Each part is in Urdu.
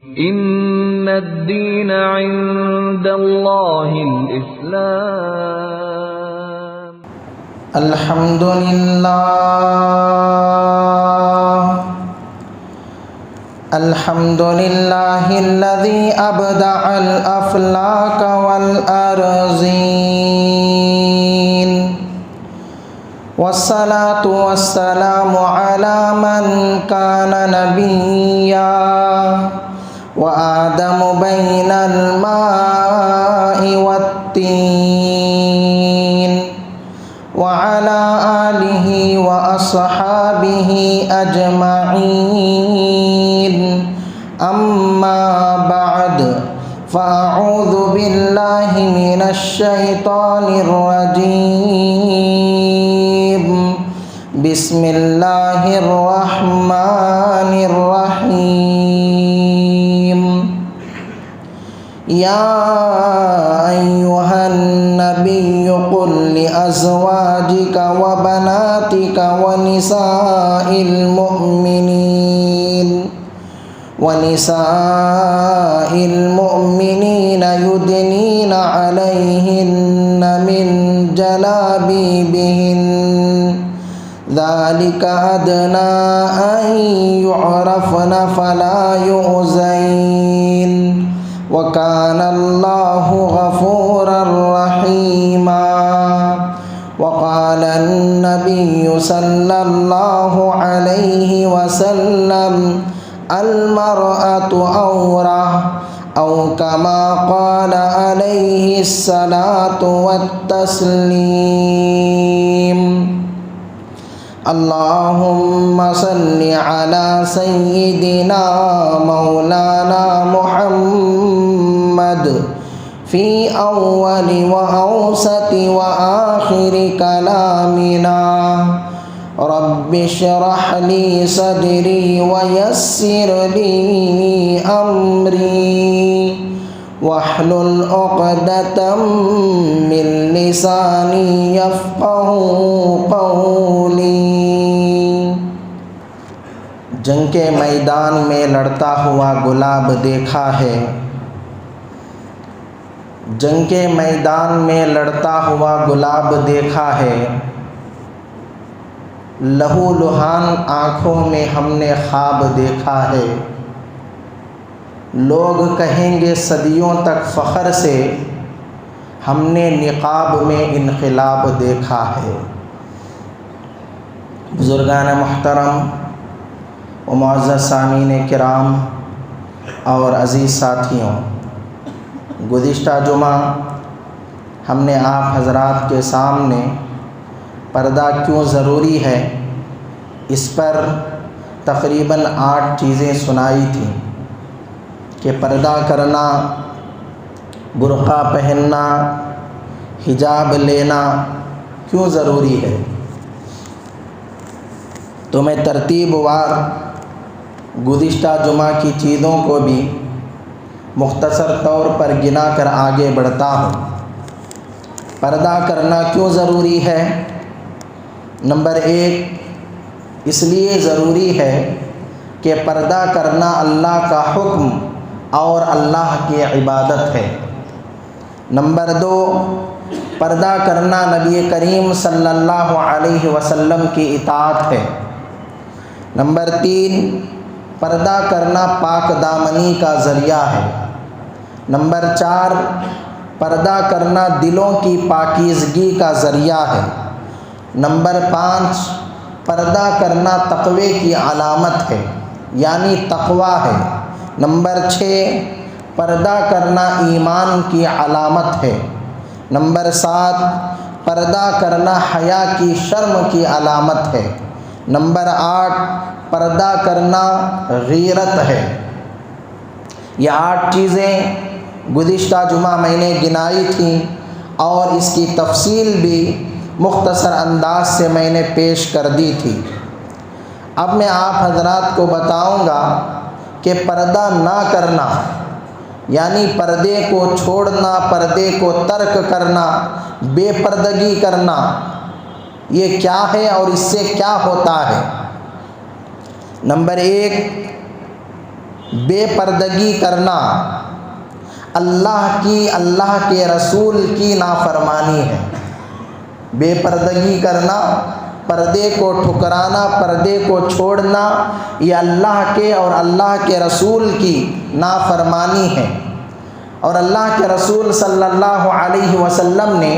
ان الدین عند اللہ الاسلام۔ الحمد للہ الذی ابدع الافلاک والارضین، والصلاة والسلام علی من کان نبیا وآدم بین الماء والتین، وعلى آلہ واصحابہ اجمعین، اما بعد فاعوذ باللہ من الشیطان الرجیم، بسم اللہ الرحمن الرحیم، یا ایہا النبی قل لأزواجک وبناتک ونساء المؤمنین یدنین علیہن من جلابیبہن، ذلک ادنی ان یعرفن فلا یؤذین، وکان اللہ غفورا رحیما۔ وقال النبی صلی اللہ علیہ وسلم المرأة عورة، او کما قال علیہ الصلاة والتسلیم۔ اللہم صل علی سیدنا مولانا محمد فی اول و اوسط و آخر کلامنا، رب اشرح لی صدری ویسر لی امری، واحلل عقدۃ من لسانی یفقہوا قولی۔ جنگ کے میدان میں لڑتا ہوا گلاب دیکھا ہے، جنگ کے میدان میں لڑتا ہوا گلاب دیکھا ہے، لہو لہان آنکھوں میں ہم نے خواب دیکھا ہے، لوگ کہیں گے صدیوں تک فخر سے ہم نے نقاب میں انقلاب دیکھا ہے۔ بزرگان محترم و معزز سامعین کرام اور عزیز ساتھیوں، گزشتہ جمعہ ہم نے آپ حضرات کے سامنے پردہ کیوں ضروری ہے اس پر تقریباً 8 چیزیں سنائی تھیں کہ پردہ کرنا، برقع پہننا، حجاب لینا کیوں ضروری ہے۔ تو میں ترتیب وار گزشتہ جمعہ کی چیزوں کو بھی مختصر طور پر گنا کر آگے بڑھتا ہوں۔ پردہ کرنا کیوں ضروری ہے؟ نمبر 1، اس لیے ضروری ہے کہ پردہ کرنا اللہ کا حکم اور اللہ کی عبادت ہے۔ نمبر 2، پردہ کرنا نبی کریم صلی اللہ علیہ وسلم کی اطاعت ہے۔ نمبر 3، پردہ کرنا پاک دامنی کا ذریعہ ہے۔ نمبر 4، پردہ کرنا دلوں کی پاکیزگی کا ذریعہ ہے۔ نمبر 5، پردہ کرنا تقوی کی علامت ہے، یعنی تقوی ہے۔ نمبر 6، پردہ کرنا ایمان کی علامت ہے۔ نمبر 7، پردہ کرنا حیا کی شرم کی علامت ہے۔ نمبر 8، پردہ کرنا غیرت ہے۔ یہ 8 چیزیں گزشتہ جمعہ میں نے گنائی تھیں اور اس کی تفصیل بھی مختصر انداز سے میں نے پیش کر دی تھی۔ اب میں آپ حضرات کو بتاؤں گا کہ پردہ نہ کرنا یعنی پردے کو چھوڑنا، پردے کو ترک کرنا، بے پردگی کرنا، یہ کیا ہے اور اس سے کیا ہوتا ہے۔ نمبر 1، بے پردگی کرنا اللہ کی، اللہ کے رسول کی نافرمانی ہے۔ بے پردگی کرنا، پردے کو ٹھکرانا، پردے کو چھوڑنا، یہ اللہ کے اور اللہ کے رسول کی نافرمانی ہے۔ اور اللہ کے رسول صلی اللہ علیہ وسلم نے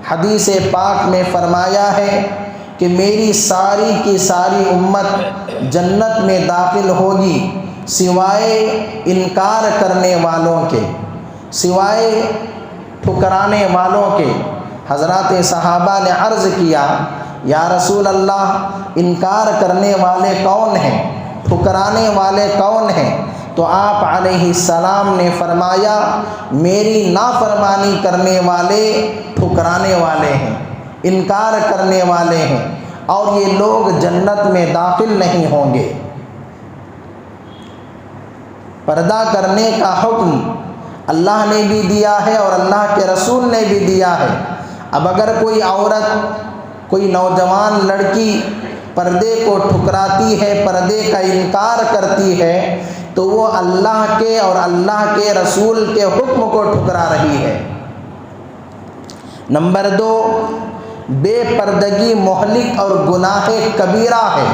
حدیث پاک میں فرمایا ہے کہ میری ساری کی ساری امت جنت میں داخل ہوگی سوائے انکار کرنے والوں کے، سوائے ٹھکرانے والوں کے۔ حضرات صحابہ نے عرض کیا یا رسول اللہ، انکار کرنے والے کون ہیں، ٹھکرانے والے کون ہیں؟ تو آپ علیہ السلام نے فرمایا میری نافرمانی کرنے والے ٹھکرانے والے ہیں، انکار کرنے والے ہیں، اور یہ لوگ جنت میں داخل نہیں ہوں گے۔ پردہ کرنے کا حکم اللہ نے بھی دیا ہے اور اللہ کے رسول نے بھی دیا ہے۔ اب اگر کوئی عورت، کوئی نوجوان لڑکی پردے کو ٹھکراتی ہے، پردے کا انکار کرتی ہے، تو وہ اللہ کے اور اللہ کے رسول کے حکم کو ٹھکرا رہی ہے۔ نمبر 2، بے پردگی مہلک اور گناہ کبیرہ ہے۔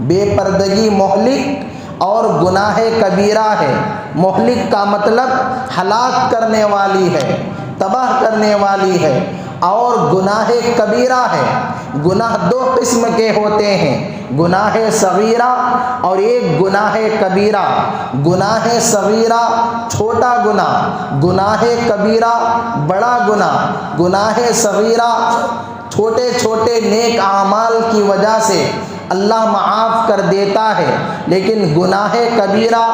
بے پردگی مہلک اور گناہ کبیرہ ہے۔ مہلک کا مطلب ہلاک کرنے والی ہے، تباہ کرنے والی ہے، اور گناہ کبیرہ ہے۔ گناہ 2 قسم کے ہوتے ہیں، گناہ صغیرہ اور ایک گناہ کبیرہ۔ گناہ صغیرہ چھوٹا گناہ، گناہ کبیرہ بڑا گناہ۔ گناہ صغیرہ چھوٹے چھوٹے نیک اعمال کی وجہ سے اللہ معاف کر دیتا ہے، لیکن گناہ کبیرہ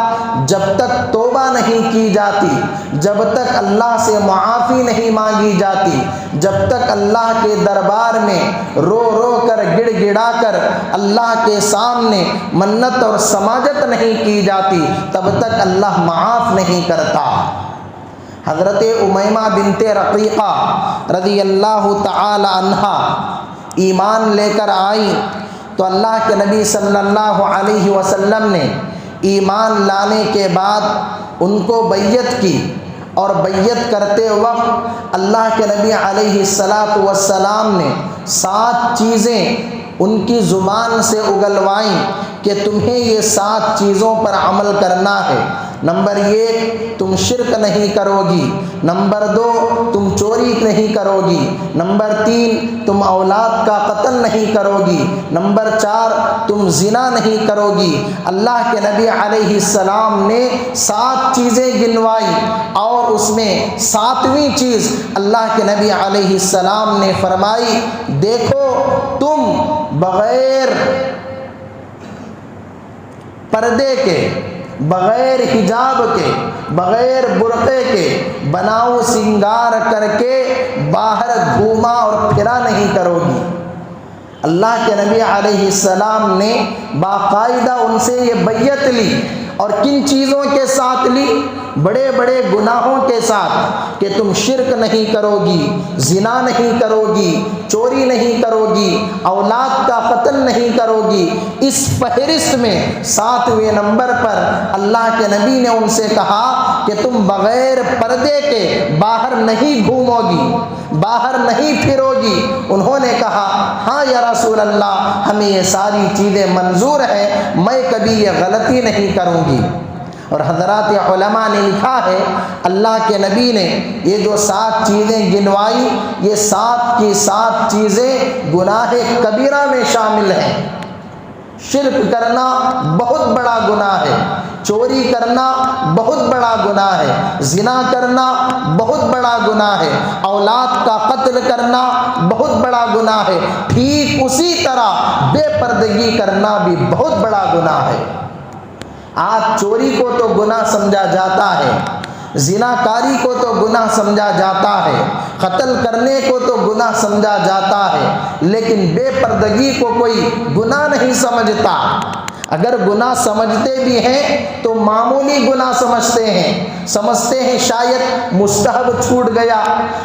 جب تک توبہ نہیں کی جاتی، جب تک اللہ سے معافی نہیں مانگی جاتی، جب تک اللہ کے دربار میں رو رو کر گڑ گڑا کر اللہ کے سامنے منت اور سماجت نہیں کی جاتی، تب تک اللہ معاف نہیں کرتا۔ حضرت امیمہ بنت رقیقہ رضی اللہ تعالی عنہا ایمان لے کر آئیں تو اللہ کے نبی صلی اللہ علیہ وسلم نے ایمان لانے کے بعد ان کو بیعت کی، اور بیعت کرتے وقت اللہ کے نبی علیہ السلام نے 7 چیزیں ان کی زبان سے اگلوائیں کہ تمہیں یہ 7 چیزوں پر عمل کرنا ہے۔ نمبر 1، تم شرک نہیں کرو گی۔ نمبر 2، تم چوری نہیں کرو گی۔ نمبر 3، تم اولاد کا قتل نہیں کرو گی۔ نمبر 4، تم زنا نہیں کرو گی۔ اللہ کے نبی علیہ السلام نے 7 چیزیں گنوائی، اور اس میں 7ویں چیز اللہ کے نبی علیہ السلام نے فرمائی، دیکھو تم بغیر پردے کے، بغیر حجاب کے، بغیر برقعے کے، بناؤ سنگار کر کے باہر گھوما اور پھرا نہیں کرو گی۔ اللہ کے نبی علیہ السلام نے باقاعدہ ان سے یہ بیعت لی، اور کن چیزوں کے ساتھ لی؟ بڑے بڑے گناہوں کے ساتھ، کہ تم شرک نہیں کرو گی، زنا نہیں کرو گی، چوری نہیں کرو گی، اولاد کا قتل نہیں کرو گی۔ اس فہرست میں 7ویں نمبر پر اللہ کے نبی نے ان سے کہا کہ تم بغیر پردے کے باہر نہیں گھومو گی، باہر نہیں پھرو گی۔ انہوں نے کہا ہاں یا رسول اللہ، ہمیں یہ ساری چیزیں منظور ہیں، میں کبھی یہ غلطی نہیں کروں گی۔ اور حضرات علماء نے لکھا ہے اللہ کے نبی نے یہ جو 7 چیزیں گنوائی، یہ 7 کی 7 چیزیں گناہ کبیرہ میں شامل ہیں۔ شرک کرنا بہت بڑا گناہ ہے، چوری کرنا بہت بڑا گناہ ہے، زنا کرنا بہت بڑا گناہ ہے، اولاد کا قتل کرنا بہت بڑا گناہ ہے، ٹھیک اسی طرح بے پردگی کرنا بھی بہت بڑا گناہ ہے۔ آج چوری کو تو گناہ سمجھا جاتا ہے، زنا کاری کو تو گناہ سمجھا جاتا ہے، قتل کرنے کو تو گناہ سمجھا جاتا ہے، لیکن بے پردگی کو کوئی گناہ نہیں سمجھتا۔ اگر گناہ سمجھتے بھی ہیں تو معمولی گناہ سمجھتے ہیں شاید مستحب چھوٹ گیا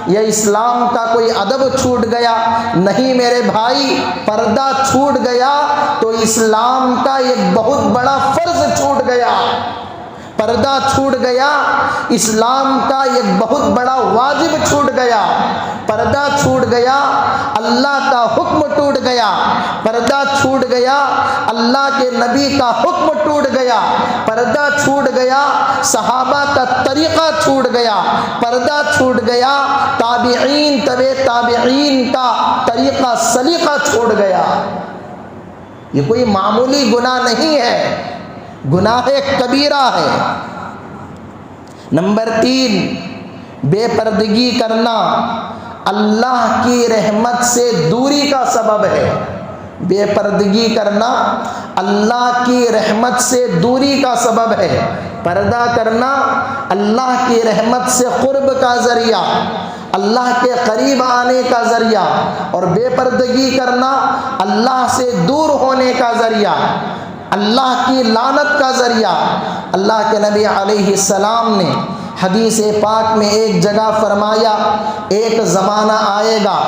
یا اسلام کا کوئی ادب چھوٹ گیا۔ نہیں میرے بھائی، پردہ چھوٹ گیا تو اسلام کا ایک بہت بڑا فرض چھوٹ گیا۔ پردہ چھوٹ گیا، اسلام کا ایک بہت بڑا واجب چھوٹ گیا، پردہ چھوٹ گیا، اللہ کا حکم ٹوٹ گیا، پردہ چھوٹ گیا، اللہ کے نبی کا حکم ٹوٹ گیا، پردہ چھوٹ گیا، صحابہ کا طریقہ چھوٹ گیا، پردہ چھوٹ گیا، تابعین تبع تابعین کا طریقہ سلیقہ چھوٹ گیا۔ یہ کوئی معمولی گناہ نہیں ہے، گناہ کبیرہ ہے۔ نمبر 3، بے پردگی کرنا اللہ کی رحمت سے دوری کا سبب ہے۔ بے پردگی کرنا اللہ کی رحمت سے دوری کا سبب ہے۔ پردہ کرنا اللہ کی رحمت سے قرب کا ذریعہ، اللہ کے قریب آنے کا ذریعہ، اور بے پردگی کرنا اللہ سے دور ہونے کا ذریعہ، اللہ کی لعنت کا ذریعہ۔ اللہ کے نبی علیہ السلام نے حدیث پاک میں ایک جگہ فرمایا، ایک زمانہ آئے گا،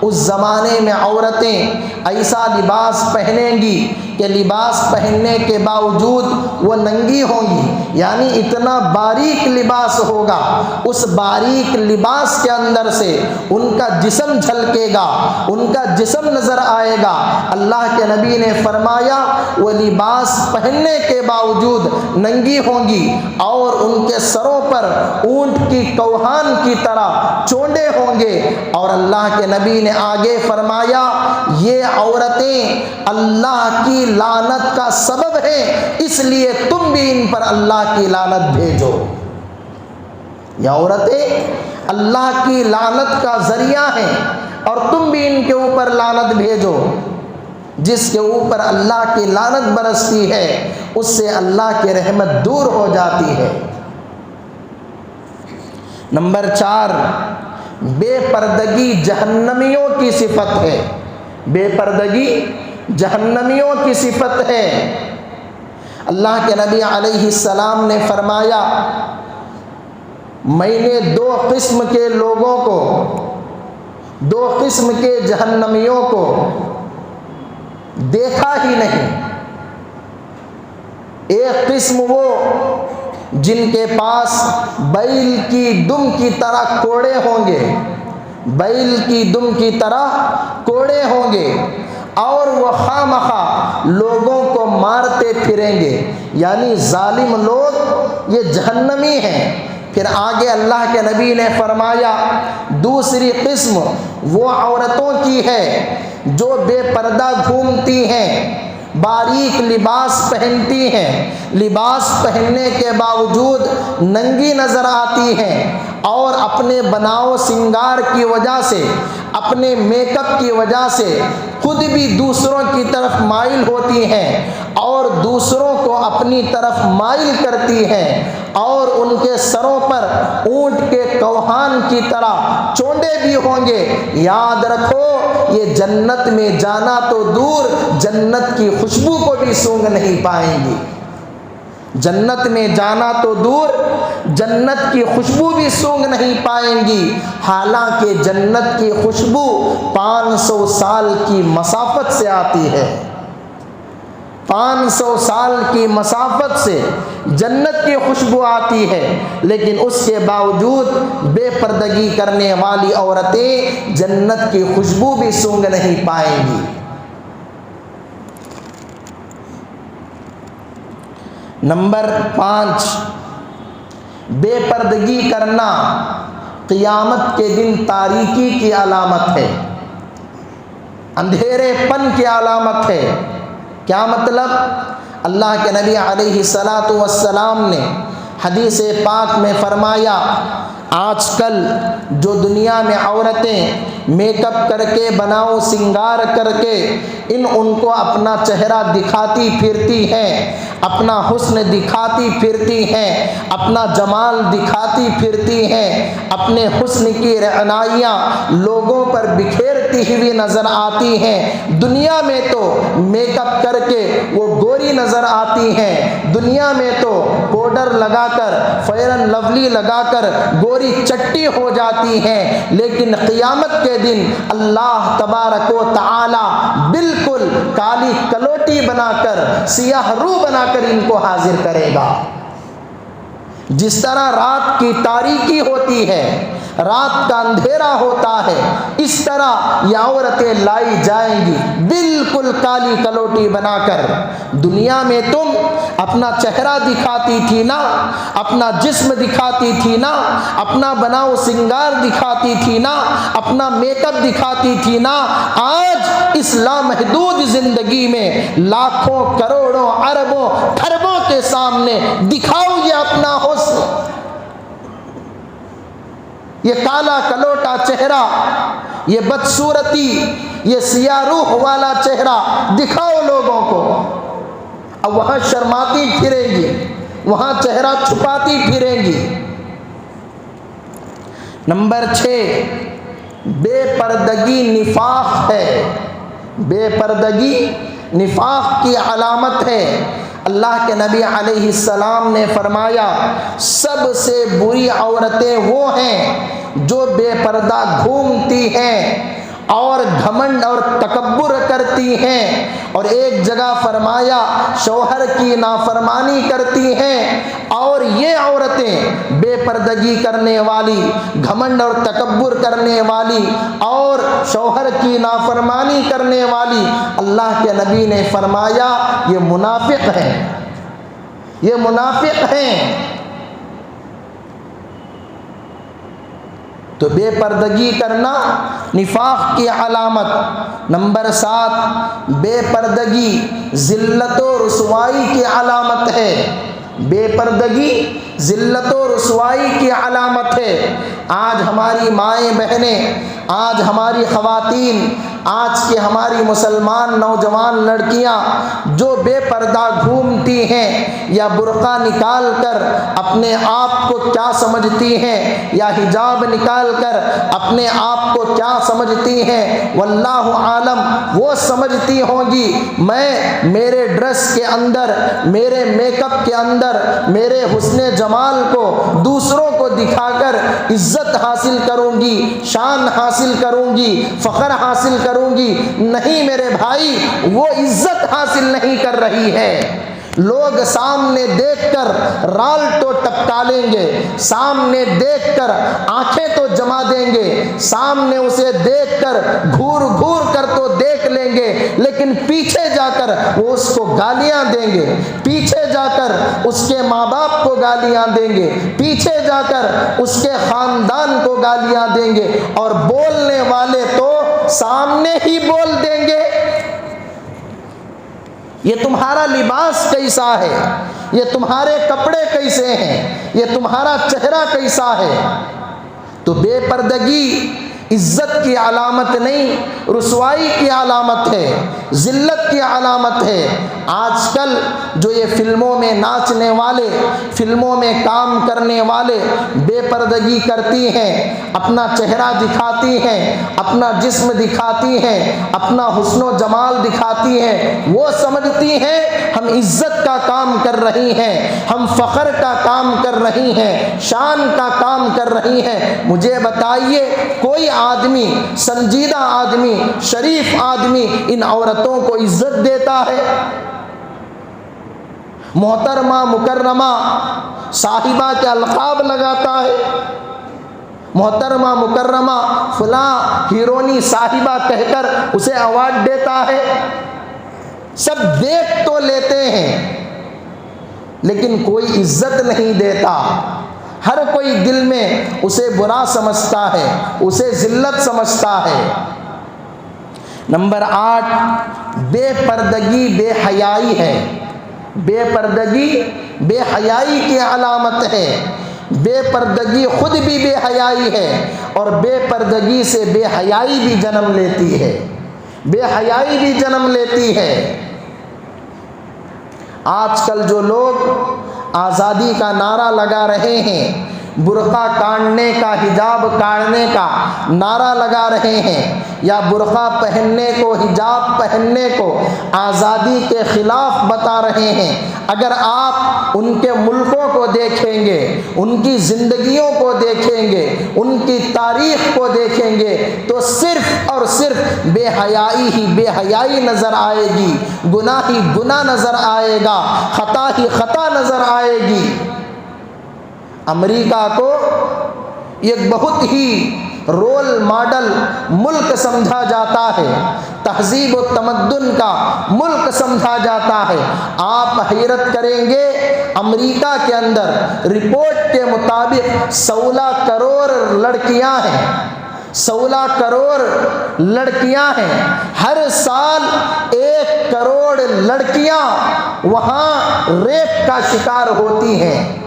اس زمانے میں عورتیں ایسا لباس پہنیں گی کہ لباس پہننے کے باوجود وہ ننگی ہوں گی، یعنی اتنا باریک لباس ہوگا، اس باریک لباس کے اندر سے ان کا جسم جھلکے گا، ان کا جسم نظر آئے گا۔ اللہ کے نبی نے فرمایا وہ لباس پہننے کے باوجود ننگی ہوں گی، اور ان کے سروں پر اونٹ کی کوہان کی طرح چونڈے ہوں گے۔ اور اللہ کے نبی نے آگے فرمایا یہ عورتیں اللہ کی لعنت کا سبب ہیں، اس لیے تم بھی ان پر اللہ کی لعنت بھیجو۔ یہ عورتیں اللہ کی لعنت کا ذریعہ ہیں، اور تم بھی ان کے اوپر لعنت بھیجو۔ جس کے اوپر اللہ کی لعنت برستی ہے اس سے اللہ کی رحمت دور ہو جاتی ہے۔ نمبر 4، بے پردگی جہنمیوں کی صفت ہے۔ بے پردگی جہنمیوں کی صفت ہے۔ اللہ کے نبی علیہ السلام نے فرمایا میں نے 2 قسم کے لوگوں کو، 2 قسم کے جہنمیوں کو دیکھا ہی نہیں۔ ایک قسم وہ جن کے پاس بیل کی دم کی طرح کوڑے ہوں گے، بیل کی دم کی طرح کوڑے ہوں گے، اور وہ خواہ لوگوں کو مارتے پھریں گے، یعنی ظالم لوگ یہ جہنمی ہیں۔ پھر آگے اللہ کے نبی نے فرمایا دوسری قسم وہ عورتوں کی ہے جو بے پردہ گھومتی ہیں، باریک لباس پہنتی ہیں، لباس پہننے کے باوجود ننگی نظر آتی ہیں، اور اپنے بناؤ سنگار کی وجہ سے، اپنے میک اپ کی وجہ سے خود بھی دوسروں کی طرف مائل ہوتی ہیں اور دوسروں کو اپنی طرف مائل کرتی ہیں، اور ان کے سروں پر اونٹ کے کوہان کی طرح چونڈے بھی ہوں گے۔ یاد رکھو یہ جنت میں جانا تو دور، جنت کی خوشبو کو بھی سونگ نہیں پائیں گی۔ جنت میں جانا تو دور، جنت کی خوشبو بھی سونگ نہیں پائیں گی، حالانکہ جنت کی خوشبو 500 سال کی مسافت سے آتی ہے۔ 500 سال کی مسافت سے جنت کی خوشبو آتی ہے، لیکن اس کے باوجود بے پردگی کرنے والی عورتیں جنت کی خوشبو بھی سونگ نہیں پائیں گی۔ نمبر 5، بے پردگی کرنا قیامت کے دن تاریکی کی علامت ہے، اندھیرے پن کی علامت ہے۔ کیا مطلب؟ اللہ کے نبی علیہ السلام نے حدیث پاک میں فرمایا آج کل جو دنیا میں عورتیں میک اپ کر کے، بناؤ سنگار کر کے ان کو اپنا چہرہ دکھاتی پھرتی ہیں، اپنا حسن دکھاتی پھرتی ہیں، اپنا جمال دکھاتی پھرتی ہیں، اپنے حسن کی رعنائیاں لوگوں پر بکھیرتی ہوئی نظر آتی ہیں۔ دنیا میں تو میک اپ کر کے وہ گوری نظر آتی ہیں، دنیا میں تو پاؤڈر لگا کر، فیئر اینڈ لولی لگا کر گوری چٹی ہو جاتی ہیں، لیکن قیامت کے دن اللہ تبارک و تعالی بالکل کالی کلوٹی بنا کر، سیاہ رو بنا کر ان کو حاضر کرے گا۔ جس طرح رات کی تاریکی ہوتی ہے، رات کا اندھیرا ہوتا ہے، اس طرح یہ عورتیں لائی جائیں گی بالکل کالی کلوٹی بنا کر۔ دنیا میں تم اپنا چہرہ دکھاتی تھی نا، اپنا جسم دکھاتی تھی نا، اپنا بناؤ سنگار دکھاتی تھی نا، اپنا میک اپ دکھاتی تھی نا، آج اس لامحدود زندگی میں لاکھوں کروڑوں اربوں خربوں کے سامنے دکھاؤ یہ اپنا حسن، یہ کالا کلوٹا چہرہ، یہ بدصورتی، یہ سیاہ روح والا چہرہ دکھاؤ لوگوں کو۔ اب وہاں شرماتی پھریں گی، وہاں چہرہ چھپاتی پھریں گی۔ نمبر 6، بے پردگی نفاق ہے۔ بے پردگی نفاق کی علامت ہے۔ اللہ کے نبی علیہ السلام نے فرمایا سب سے بری عورتیں وہ ہیں جو بے پردہ گھومتی ہیں اور گھمنڈ اور تکبر کرتی ہیں، اور ایک جگہ فرمایا شوہر کی نافرمانی کرتی ہیں۔ اور یہ عورتیں بے پردگی کرنے والی، گھمنڈ اور تکبر کرنے والی اور شوہر کی نافرمانی کرنے والی، اللہ کے نبی نے فرمایا یہ منافق ہیں، یہ منافق ہیں۔ تو بے پردگی کرنا نفاق کی علامت۔ نمبر 7، بے پردگی ذلت و رسوائی کی علامت ہے۔ بے پردگی ذلت و رسوائی کی علامت ہے۔ آج ہماری مائیں بہنیں، آج ہماری خواتین، آج کے ہماری مسلمان نوجوان لڑکیاں جو بے پردہ گھومتی ہیں یا برقع نکال کر اپنے آپ کو کیا سمجھتی ہیں، یا حجاب نکال کر اپنے آپ کو کیا سمجھتی ہیں، واللہ عالم وہ سمجھتی ہوں گی میں میرے ڈریس کے اندر، میرے میک اپ کے اندر، میرے حسن جمال کو دوسروں کو دکھا کر عزت حاصل کروں گی، شان حاصل کروں گی، فخر حاصل کروں گی۔ نہیں میرے بھائی، وہ عزت حاصل نہیں کر رہی ہے۔ لوگ سامنے دیکھ کر رال تو ٹپکا لیں گے، سامنے دیکھ کر آنکھیں تو جما دیں گے، سامنے اسے دیکھ کر گھور گھور کر تو دیکھ لیں گے، لیکن پیچھے جا کر وہ اس کو گالیاں دیں گے، پیچھے جا کر اس کے ماں باپ کو گالیاں دیں گے، پیچھے جا کر اس کے خاندان کو گالیاں دیں گے، اور بولنے والے تو سامنے ہی بول دیں گے یہ تمہارا لباس کیسا ہے، یہ تمہارے کپڑے کیسے ہیں، یہ تمہارا چہرہ کیسا ہے۔ تو بے پردگی عزت کی علامت نہیں، رسوائی کی علامت ہے، ذلت کی علامت ہے۔ آج کل جو یہ فلموں میں ناچنے والے، فلموں میں کام کرنے والے بے پردگی کرتی ہیں، اپنا چہرہ دکھاتی ہیں، اپنا جسم دکھاتی ہیں، اپنا حسن و جمال دکھاتی ہیں، وہ سمجھتی ہیں ہم عزت کا کام کر رہی ہیں، ہم فخر کا کام کر رہی ہیں، شان کا کام کر رہی ہیں۔ مجھے بتائیے کوئی آدمی، سنجیدہ آدمی، شریف آدمی ان عورتوں کو عزت دیتا ہے؟ محترمہ، مکرمہ، صاحبہ کے القاب لگاتا ہے؟ محترمہ، مکرمہ، فلاں ہیرونی صاحبہ کہہ کر اسے ایوارڈ دیتا ہے؟ سب دیکھ تو لیتے ہیں لیکن کوئی عزت نہیں دیتا، ہر کوئی دل میں اسے برا سمجھتا ہے، اسے ذلت سمجھتا ہے۔ نمبر 8، بے پردگی بے حیائی ہے۔ بے پردگی بے حیائی کی علامت ہے۔ بے پردگی خود بھی بے حیائی ہے، اور بے پردگی سے بے حیائی بھی جنم لیتی ہے، بے حیائی بھی جنم لیتی ہے۔ آج کل جو لوگ آزادی کا نعرہ لگا رہے ہیں، برقع کاٹنے کا، حجاب کاٹنے کا نعرہ لگا رہے ہیں، یا برقع پہننے کو، حجاب پہننے کو آزادی کے خلاف بتا رہے ہیں، اگر آپ ان کے ملکوں کو دیکھیں گے، ان کی زندگیوں کو دیکھیں گے، ان کی تاریخ کو دیکھیں گے، تو صرف اور صرف بے حیائی ہی بے حیائی نظر آئے گی، گناہ ہی گناہ نظر آئے گا، خطا ہی خطا نظر آئے گی۔ امریکہ کو ایک بہت ہی رول ماڈل ملک سمجھا جاتا ہے، تہذیب و تمدن کا ملک سمجھا جاتا ہے۔ آپ حیرت کریں گے، امریکہ کے اندر رپورٹ کے مطابق 16 کروڑ لڑکیاں ہیں، 16 کروڑ لڑکیاں ہیں۔ ہر سال 1 کروڑ لڑکیاں وہاں ریپ کا شکار ہوتی ہیں،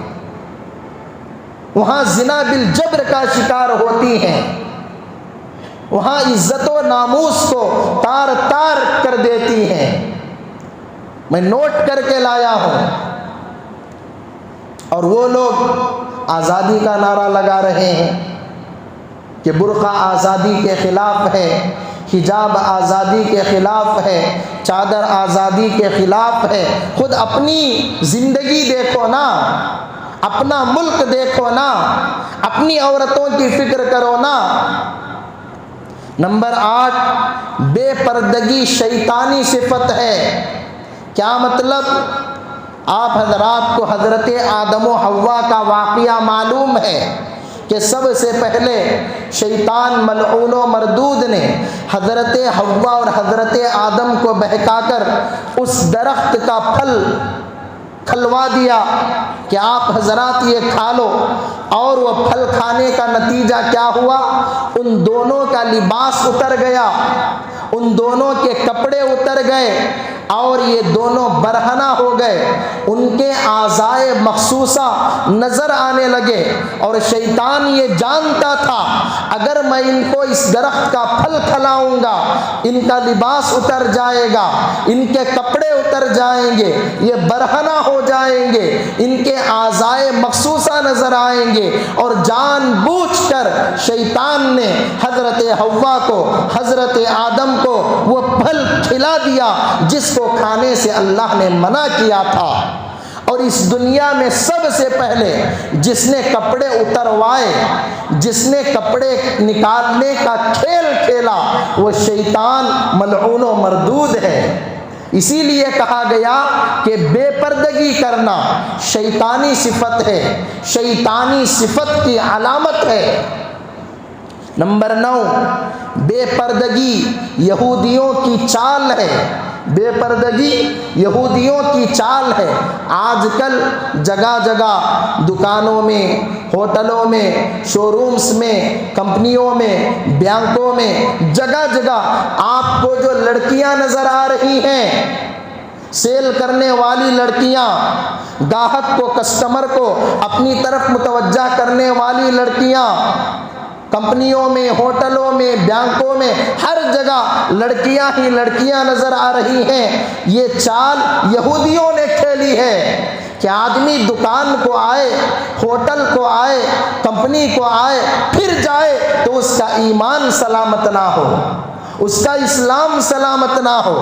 وہاں زنا بالجبر کا شکار ہوتی ہیں، وہاں عزت و ناموس کو تار تار کر دیتی ہیں۔ میں نوٹ کر کے لایا ہوں، اور وہ لوگ آزادی کا نعرہ لگا رہے ہیں کہ برقع آزادی کے خلاف ہے، حجاب آزادی کے خلاف ہے، چادر آزادی کے خلاف ہے۔ خود اپنی زندگی دیکھو نا، اپنا ملک دیکھو نا، اپنی عورتوں کی فکر کرو نا۔ نمبر 8، بے پردگی شیطانی صفت ہے۔ کیا مطلب؟ آپ حضرات کو حضرت آدم و حوا کا واقعہ معلوم ہے کہ سب سے پہلے شیطان ملعون و مردود نے حضرت حوا اور حضرت آدم کو بہکا کر اس درخت کا پھل کھلوا دیا کہ آپ حضرات یہ کھا لو، اور وہ پھل کھانے کا نتیجہ کیا ہوا؟ ان دونوں کا لباس اتر گیا، ان دونوں کے کپڑے اتر گئے، اور یہ دونوں برہنہ ہو گئے، ان کے اعضائے مخصوصہ نظر آنے لگے۔ اور شیطان یہ جانتا تھا اگر میں ان کو اس درخت کا پھل کھلاؤں گا، ان کا لباس اتر جائے گا، ان کے کپڑے اتر جائیں گے، یہ برہنہ ہو جائیں گے، ان کے اعضائے مخصوصہ نظر آئیں گے۔ اور جان بوجھ کر شیطان نے حضرت حوا کو، حضرت آدم کو وہ پھل کھلا دیا جس کو کھانے سے اللہ نے منع کیا تھا۔ اور اس دنیا میں سب سے پہلے جس نے کپڑے اتروائے، جس نے کپڑے نکالنے کا کھیل کھیلا، وہ شیطان ملعون و مردود ہے۔ اسی لیے کہا گیا کہ بے پردگی کرنا شیطانی صفت ہے، شیطانی صفت کی علامت ہے۔ نمبر 9، بے پردگی یہودیوں کی چال ہے۔ بے پردگی یہودیوں کی چال ہے۔ آج کل جگہ جگہ دکانوں میں، ہوٹلوں میں، شو رومز میں، کمپنیوں میں، بینکوں میں، جگہ جگہ آپ کو جو لڑکیاں نظر آ رہی ہیں، سیل کرنے والی لڑکیاں، گاہک کو، کسٹمر کو اپنی طرف متوجہ کرنے والی لڑکیاں، کمپنیوں میں، ہوٹلوں میں، بینکوں میں، ہر جگہ لڑکیاں ہی لڑکیاں نظر آ رہی ہیں۔ یہ چال یہودیوں نے کھیلی ہے کہ آدمی دکان کو آئے، ہوٹل کو آئے، کمپنی کو آئے، پھر جائے تو اس کا ایمان سلامت نہ ہو، اس کا اسلام سلامت نہ ہو۔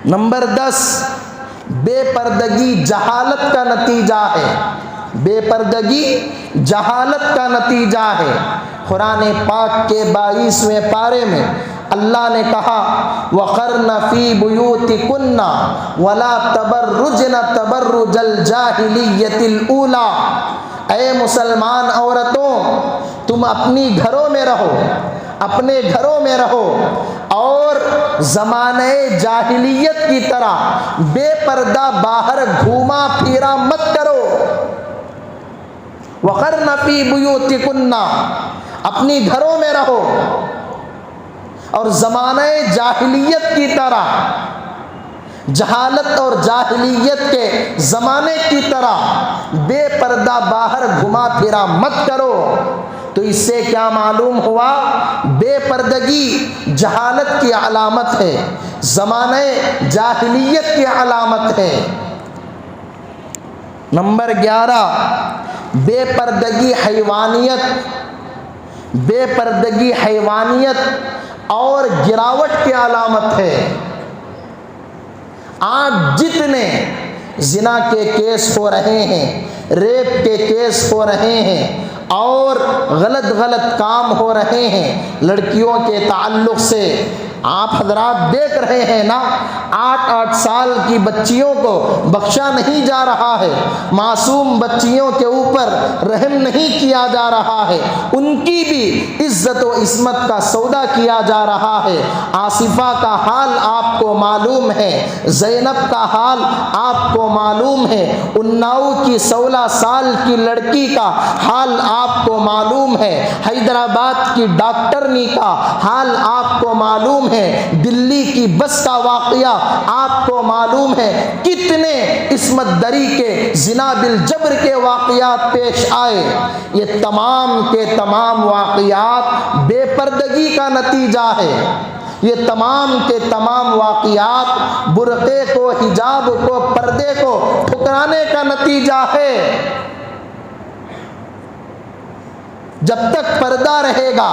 نمبر 10، بے پردگی جہالت کا نتیجہ ہے۔ بے پردگی جہالت کا نتیجہ ہے۔ قرآن پاک کے 22ویں پارے میں اللہ نے کہا وَقَرْنَ فِي بُيُوتِكُنَّ وَلَا تَبَرُّجْنَ تَبَرُّجَ الْجَاهِلِيَّةِ الْأُولَى۔ اے مسلمان عورتوں، تم اپنی گھروں میں رہو، اپنے گھروں میں رہو، اور زمانہ جاہلیت کی طرح بے پردہ باہر گھوما پھیرا مت کرو۔ وَقَرْنَ فِي بُيُوتِكُنَّ، اپنی گھروں میں رہو، اور زمانہ جاہلیت کی طرح، جہالت اور جاہلیت کے زمانے کی طرح بے پردہ باہر گھما پھرا مت کرو۔ تو اس سے کیا معلوم ہوا؟ بے پردگی جہالت کی علامت ہے، زمانہ جاہلیت کی علامت ہے۔ نمبر 11، بے پردگی حیوانیت، بے پردگی حیوانیت اور گراوٹ کی علامت ہے۔ آج جتنے زنا کے کیس ہو رہے ہیں، ریپ کے کیس ہو رہے ہیں، اور غلط غلط کام ہو رہے ہیں لڑکیوں کے تعلق سے، آپ حضرات دیکھ رہے ہیں نا، 8 سال کی بچیوں کو بخشا نہیں جا رہا ہے، معصوم بچیوں کے اوپر رحم نہیں کیا جا رہا ہے، ان کی بھی عزت و عصمت کا سودا کیا جا رہا ہے۔ آصفہ کا حال آپ کو معلوم ہے، زینب کا حال آپ کو معلوم ہے، اناؤ کی 16 سال کی لڑکی کا حال آپ کو معلوم ہے، حیدرآباد کی ڈاکٹرنی کا حال آپ کو معلوم ہے، دلی کی بس کا واقعہ آپ کو معلوم ہے، کتنے عصمت دری کے زنا بالجبر کے واقعات پیش آئے۔ یہ تمام کے تمام واقعات بے پردگی کا نتیجہ ہے، یہ تمام کے تمام واقعات برقعے کو، حجاب کو، پردے کو ٹھکرانے کا نتیجہ ہے۔ جب تک پردہ رہے گا،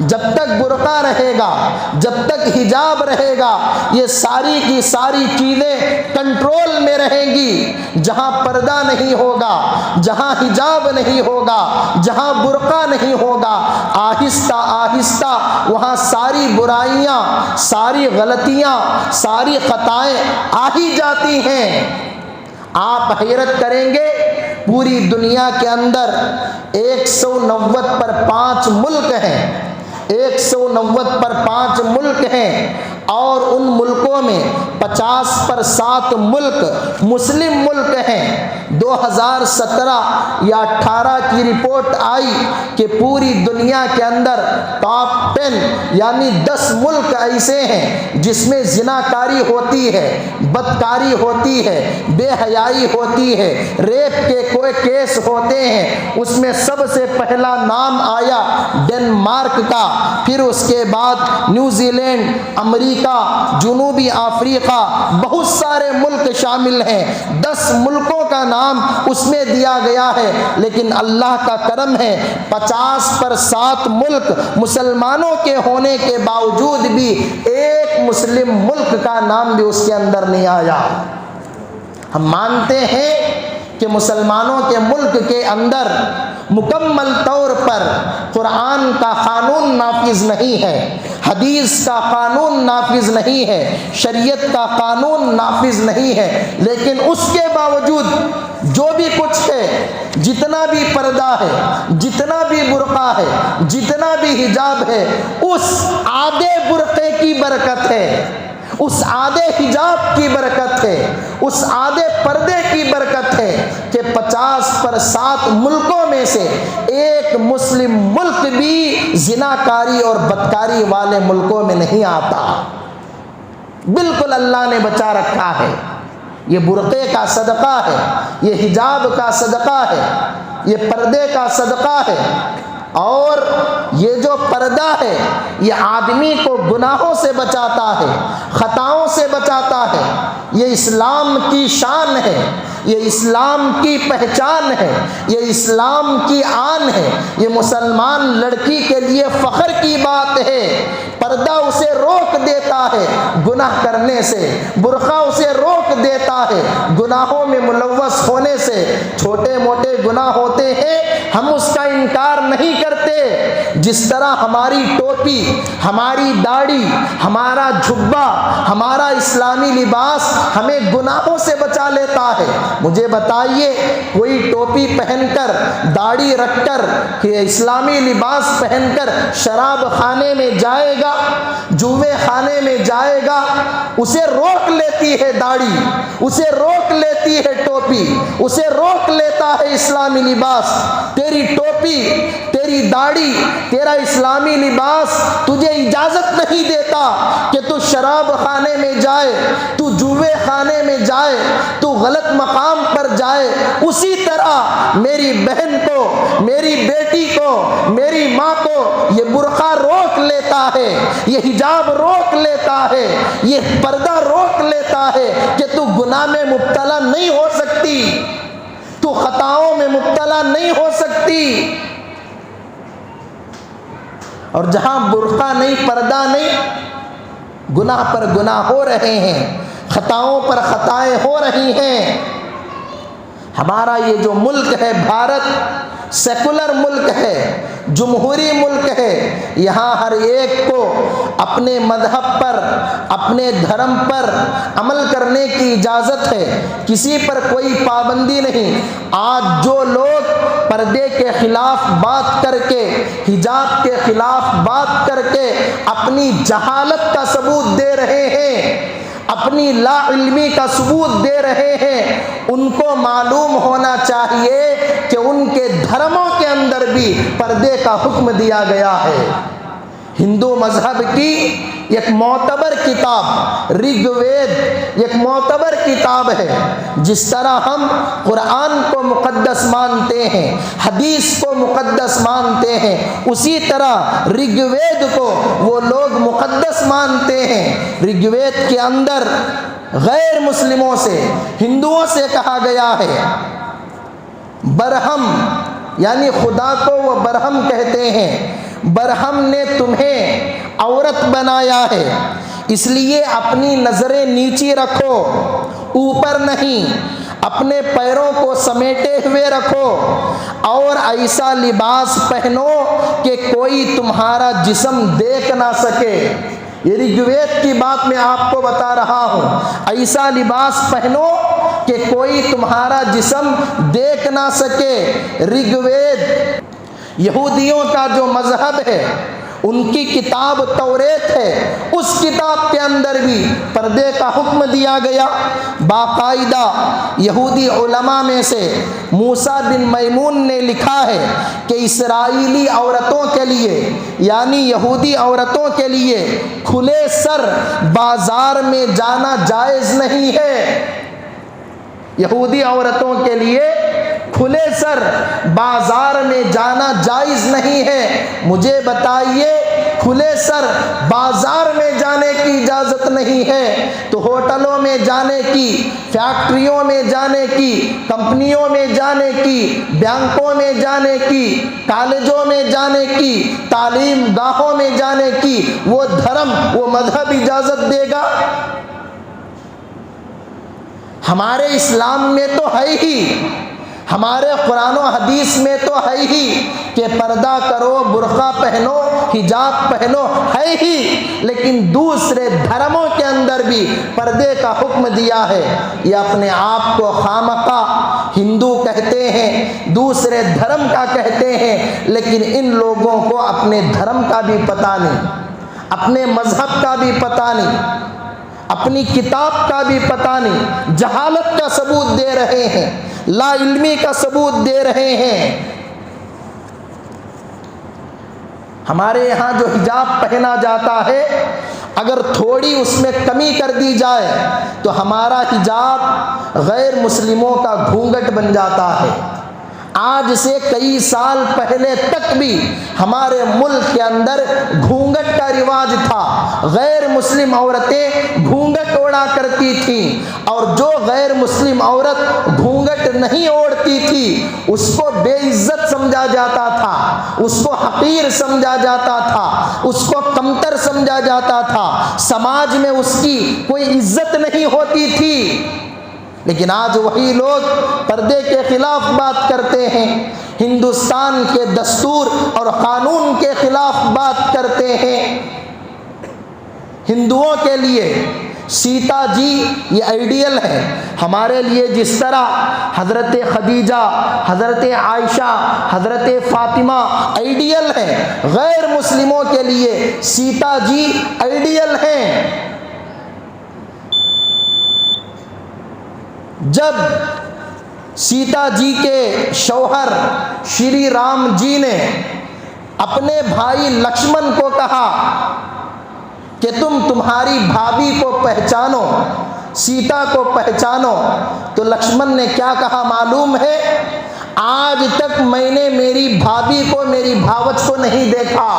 جب تک برقع رہے گا، جب تک حجاب رہے گا، یہ ساری کی ساری چیزیں کنٹرول میں رہیں گی۔ جہاں پردہ نہیں ہوگا، جہاں حجاب نہیں ہوگا، جہاں برقع نہیں ہوگا، آہستہ آہستہ وہاں ساری برائیاں، ساری غلطیاں، ساری خطائیں آ ہی جاتی ہیں۔ آپ حیرت کریں گے، پوری دنیا کے اندر 190 پر 5 ملک ہیں، 190 پر 5 ملک ہیں، اور ان ملکوں میں 50 پر 7 ملک مسلم ملک ہیں۔ 2017 یا 18 کی رپورٹ آئی کہ پوری دنیا کے اندر ٹاپ 10 یعنی 10 ملک ایسے ہیں جس میں زناکاری ہوتی ہے، بدکاری ہوتی ہے، بے حیائی ہوتی ہے، ریپ کے کوئی کیس ہوتے ہیں۔ اس میں سب سے پہلا نام آیا ڈنمارک کا، پھر اس کے بعد نیوزی لینڈ، امریکہ، جنوبی افریقہ، بہت سارے ملک شامل ہیں۔ 10 ملکوں کا نام اس میں دیا گیا ہے، لیکن اللہ کا کرم ہے 50 پر 7 ملک مسلمانوں کے ہونے کے باوجود بھی ایک مسلم ملک کا نام بھی اس کے اندر نہیں آیا۔ ہم مانتے ہیں کہ مسلمانوں کے ملک کے اندر مکمل طور پر قرآن کا قانون نافذ نہیں ہے، حدیث کا قانون نافذ نہیں ہے، شریعت کا قانون نافذ نہیں ہے، لیکن اس کے باوجود جو بھی کچھ ہے، جتنا بھی پردہ ہے، جتنا بھی برقع ہے، جتنا بھی حجاب ہے، اس آدھے برقعے کی برکت ہے، اس آدھے حجاب کی برکت ہے، اس آدھے پردے کی برکت ہے کہ 50 پر 7 ملکوں میں سے ایک مسلم ملک بھی زناکاری اور بدکاری والے ملکوں میں نہیں آتا۔ بالکل اللہ نے بچا رکھا ہے۔ یہ برقعے کا صدقہ ہے، یہ حجاب کا صدقہ ہے، یہ پردے کا صدقہ ہے، اور یہ جو پردہ ہے یہ آدمی کو گناہوں سے بچاتا ہے، خطاؤں سے بچاتا ہے۔ یہ اسلام کی شان ہے، یہ اسلام کی پہچان ہے، یہ اسلام کی آن ہے، یہ مسلمان لڑکی کے لیے فخر کی بات ہے۔ پردہ اسے روک دیتا ہے گناہ کرنے سے، برقع اسے روک دیتا ہے گناہوں میں ملوث ہونے سے۔ چھوٹے موٹے گناہ ہوتے ہیں، ہم اس کا انکار نہیں کرتے، جس طرح ہماری ٹوپی، ہماری داڑھی، ہمارا جھبا، ہمارا اسلامی لباس ہمیں گناہوں سے بچا لیتا ہے۔ مجھے بتائیے، کوئی ٹوپی پہن کر، داڑھی رکھ کر، اسلامی لباس پہن کر شراب خانے میں جائے گا، جوے خانے میں جائے گا، اسے روک لیتی ہے داڑھی، اسے روک لیتی ہے ٹوپی، اسے روک لیتا ہے اسلامی لباس۔ تیری ٹوپی، تیری داڑھی، تیرا اسلامی لباس تجھے اجازت نہیں دیتا کہ تو شراب خانے میں جائے، تو جوے خانے میں جائے، تو غلط مقام پر جائے۔ اسی طرح میری بہن کو، میری بیٹی کو، میری ماں کو یہ برقع روک لیتا ہے، یہ حجاب روک لیتا ہے، یہ پردہ روک لیتا ہے کہ تو گناہ میں مبتلا نہیں ہو سکتی، تو خطاؤں میں مبتلا نہیں ہو سکتی۔ اور جہاں برقع نہیں، پردہ نہیں، گناہ پر گناہ ہو رہے ہیں، خطاؤں پر خطائیں ہو رہی ہیں۔ ہمارا یہ جو ملک ہے بھارت، سیکولر ملک ہے، جمہوری ملک ہے، یہاں ہر ایک کو اپنے مذہب پر، اپنے دھرم پر عمل کرنے کی اجازت ہے، کسی پر کوئی پابندی نہیں۔ آج جو لوگ پردے کے خلاف بات کر کے، حجاب کے خلاف بات کر کے اپنی جہالت کا ثبوت دے رہے ہیں، اپنی لا علمی کا ثبوت دے رہے ہیں، ان کو معلوم ہونا چاہیے کہ ان کے دھرموں کے اندر بھی پردے کا حکم دیا گیا ہے۔ ہندو مذہب کی ایک معتبر کتاب رگ وید ایک معتبر کتاب ہے۔ جس طرح ہم قرآن کو مقدس مانتے ہیں، حدیث کو مقدس مانتے ہیں، اسی طرح رگ وید کو وہ لوگ مقدس مانتے ہیں۔ رگ وید کے اندر غیر مسلموں سے، ہندوؤں سے کہا گیا ہے، برہم یعنی خدا کو وہ برہم کہتے ہیں، برہم نے تمہیں عورت بنایا ہے، اس لیے اپنی نظریں نیچی رکھو، اوپر نہیں، اپنے پیروں کو سمیٹے ہوئے رکھو، اور ایسا لباس پہنو کہ کوئی تمہارا جسم دیکھ نہ سکے۔ یہ رگ وید کی بات میں آپ کو بتا رہا ہوں۔ ایسا لباس پہنو کہ کوئی تمہارا جسم دیکھ نہ سکے۔ رگ وید یہودیوں کا جو مذہب ہے، ان کی کتاب توریت ہے، اس کتاب کے اندر بھی پردے کا حکم دیا گیا۔ باقاعدہ یہودی علماء میں سے موسیٰ بن میمون نے لکھا ہے کہ اسرائیلی عورتوں کے لیے یعنی یہودی عورتوں کے لیے کھلے سر بازار میں جانا جائز نہیں ہے۔ یہودی عورتوں کے لیے کھلے سر بازار میں جانا جائز نہیں ہے۔ مجھے بتائیے، کھلے سر بازار میں جانے کی اجازت نہیں ہے تو ہوٹلوں میں جانے کی، فیکٹریوں میں جانے کی، کمپنیوں میں جانے کی، بینکوں میں جانے کی، کالجوں میں جانے کی، تعلیم گاہوں میں جانے کی وہ دھرم، وہ مذہب اجازت دے گا؟ ہمارے اسلام میں تو ہے ہی، ہمارے قرآن و حدیث میں تو ہے ہی کہ پردہ کرو، برقع پہنو، حجاب پہنو، ہے ہی، لیکن دوسرے دھرموں کے اندر بھی پردے کا حکم دیا ہے۔ یہ اپنے آپ کو خامخواہ ہندو کہتے ہیں، دوسرے دھرم کا کہتے ہیں، لیکن ان لوگوں کو اپنے دھرم کا بھی پتہ نہیں، اپنے مذہب کا بھی پتہ نہیں، اپنی کتاب کا بھی پتہ نہیں، جہالت کا ثبوت دے رہے ہیں، لا علمی کا ثبوت دے رہے ہیں۔ ہمارے یہاں جو حجاب پہنا جاتا ہے، اگر تھوڑی اس میں کمی کر دی جائے تو ہمارا حجاب غیر مسلموں کا گھونگھٹ بن جاتا ہے۔ آج سے کئی سال پہلے تک بھی ہمارے ملک کے اندر گھونگھٹ کا رواج تھا، غیر مسلم عورتیں گھونگھٹ اوڑا کرتی تھیں، اور جو غیر مسلم عورت گھونگھٹ نہیں اوڑھتی تھی اس کو بے عزت سمجھا جاتا تھا، اس کو حقیر سمجھا جاتا تھا، اس کو کمتر سمجھا جاتا تھا، سماج میں اس کی کوئی عزت نہیں ہوتی تھی۔ لیکن آج وہی لوگ پردے کے خلاف بات کرتے ہیں، ہندوستان کے دستور اور قانون کے خلاف بات کرتے ہیں۔ ہندوؤں کے لیے سیتا جی یہ آئیڈیل ہے، ہمارے لیے جس طرح حضرت خدیجہ، حضرت عائشہ، حضرت فاطمہ آئیڈیل ہیں، غیر مسلموں کے لیے سیتا جی آئیڈیل ہیں۔ جب سیتا جی کے شوہر شری رام جی نے اپنے بھائی لکشمن کو کہا کہ تمہاری بھابھی کو پہچانو، سیتا کو پہچانو، تو لکشمن نے کیا کہا معلوم ہے؟ آج تک میں نے میری بھابھی کو، میری بھاوج کو نہیں دیکھا،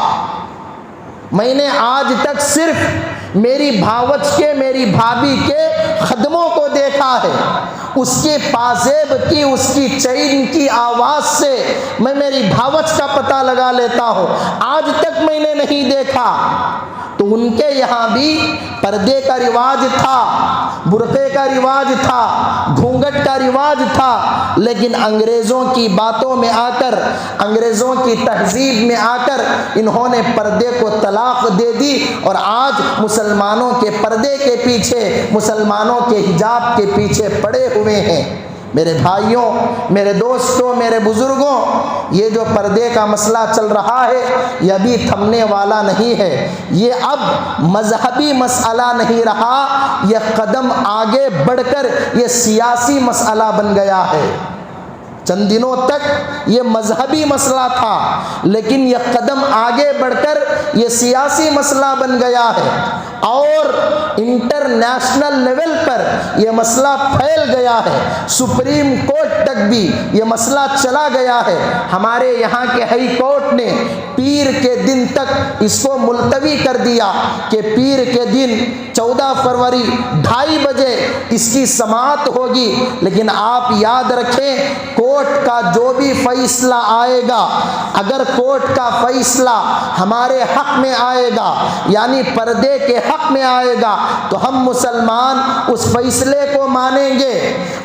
میں نے آج تک صرف میری بھاوج کے، میری بھابھی کے خدموں کو دیکھا ہے، اس کے پازیب کی، اس کی چین کی آواز سے میں میری بھاوج کا پتہ لگا لیتا ہوں، آج تک میں نے نہیں دیکھا۔ تو تو ان کے یہاں بھی پردے کا رواج تھا، برقعے کا رواج تھا، گھونگھٹ کا رواج تھا، لیکن انگریزوں کی باتوں میں آ کر، انگریزوں کی تہذیب میں آ کر انہوں نے پردے کو طلاق دے دی، اور آج مسلمانوں کے پردے کے پیچھے، مسلمانوں کے حجاب کے پیچھے پڑے ہوئے ہیں۔ میرے بھائیوں، میرے دوستوں، میرے بزرگوں، یہ جو پردے کا مسئلہ چل رہا ہے یہ ابھی تھمنے والا نہیں ہے، یہ اب مذہبی مسئلہ نہیں رہا، یہ قدم آگے بڑھ کر یہ سیاسی مسئلہ بن گیا ہے۔ چند دنوں تک یہ مذہبی مسئلہ تھا، لیکن یہ قدم آگے بڑھ کر یہ سیاسی مسئلہ بن گیا ہے، اور انٹرنیشنل لیول پر یہ مسئلہ پھیل گیا ہے، سپریم کورٹ تک بھی یہ مسئلہ چلا گیا ہے۔ ہمارے یہاں کے ہائی کورٹ نے پیر کے دن تک اس کو ملتوی کر دیا کہ پیر کے دن 14 فروری 2:30 بجے اس کی سماعت ہوگی، لیکن آپ یاد رکھیں کورٹ کا جو بھی فیصلہ آئے گا، اگر کورٹ کا فیصلہ ہمارے حق میں آئے گا، یعنی پردے کے حق میں آئے گا، تو ہم مسلمان اس فیصلے کو مانیں گے۔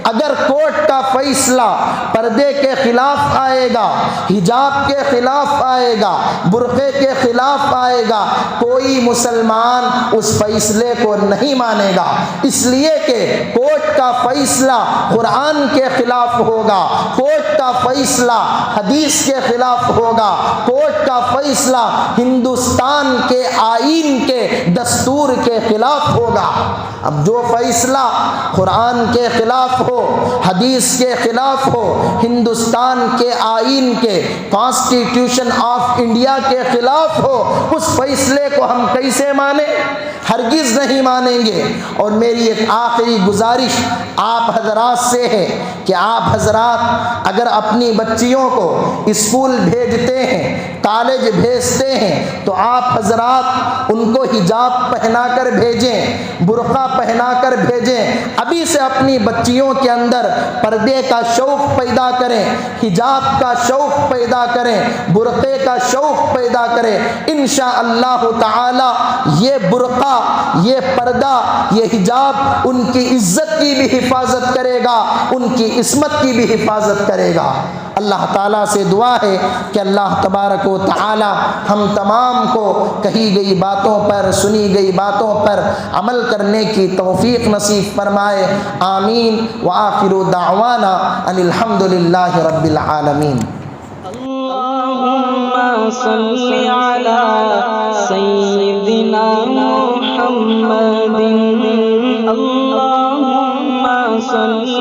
اگر کورٹ کا فیصلہ پردے کے خلاف آئے گا، حجاب کے خلاف آئے گا، برقعے کے خلاف آئے گا، کوئی مسلمان اس فیصلے کو نہیں مانے گا، اس لیے کہ کورٹ کا فیصلہ قرآن کے خلاف ہوگا، کورٹ کا فیصلہ حدیث کے خلاف ہوگا، کورٹ کا فیصلہ ہندوستان کے آئین کے دستور کے خلاف ہوگا۔ اب جو فیصلہ قرآن کے خلاف ہو، حدیث کے خلاف ہو، ہندوستان کے آئین کے، کانسٹیٹیوشن آف انڈیا کے خلاف ہو، اس فیصلے کو ہم کیسے مانیں؟ ہرگز نہیں مانیں گے۔ اور میری ایک آخری گزارش آپ حضرات سے ہے کہ آپ حضرات اگر اپنی بچیوں کو اسکول بھیجتے ہیں، کالج بھیجتے ہیں، تو آپ حضرات ان کو حجاب پہنا کر بھیجیں، برقع پہنا کر بھیجیں، ابھی سے اپنی بچیوں کے اندر پردے کا شوق پیدا کریں، حجاب کا شوق پیدا کریں، برقعے کا شوق پیدا کریں۔ انشاءاللہ تعالی یہ برقع، یہ پردہ، یہ حجاب ان کی عزت کی بھی حفاظت کرے گا، ان کی عصمت کی بھی حفاظت کرے گا۔ اللہ تعالیٰ سے دعا ہے کہ اللہ تبارک و تعالی ہم تمام کو کہی گئی باتوں پر، سنی گئی باتوں پر عمل کرنے کی توفیق نصیب فرمائے۔ آمین۔ وآخر دعوانا ان الحمد للہ رب العالمین۔ اللهم صل على سيدنا محمد اللهم صل